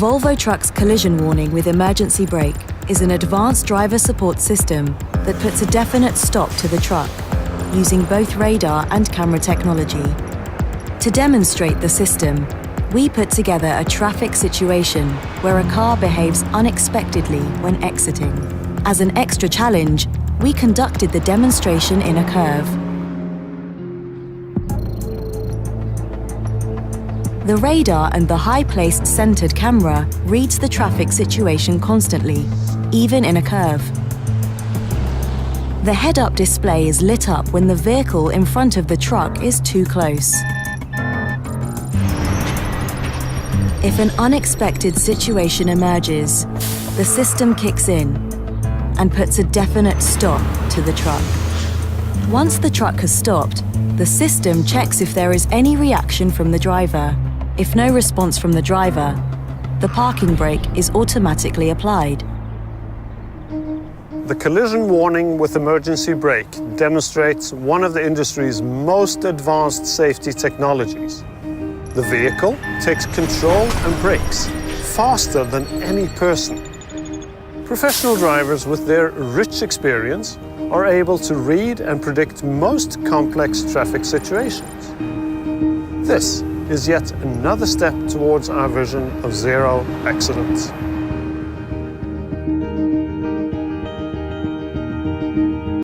Volvo Trucks Collision Warning with Emergency Brake is an advanced driver support system that puts a definite stop to the truck, using both radar and camera technology. To demonstrate the system, we put together a traffic situation where a car behaves unexpectedly when exiting. As an extra challenge, we conducted the demonstration in a curve. The radar and the high-placed centered camera reads the traffic situation constantly, even in a curve. The head-up display is lit up when the vehicle in front of the truck is too close. If an unexpected situation emerges, the system kicks in and puts a definite stop to the truck. Once the truck has stopped, the system checks if there is any reaction from the driver. If no response from the driver, the parking brake is automatically applied. The collision warning with emergency brake demonstrates one of the industry's most advanced safety technologies. The vehicle takes control and brakes faster than any person. Professional drivers with their rich experience are able to read and predict most complex traffic situations. This is yet another step towards our vision of zero accidents.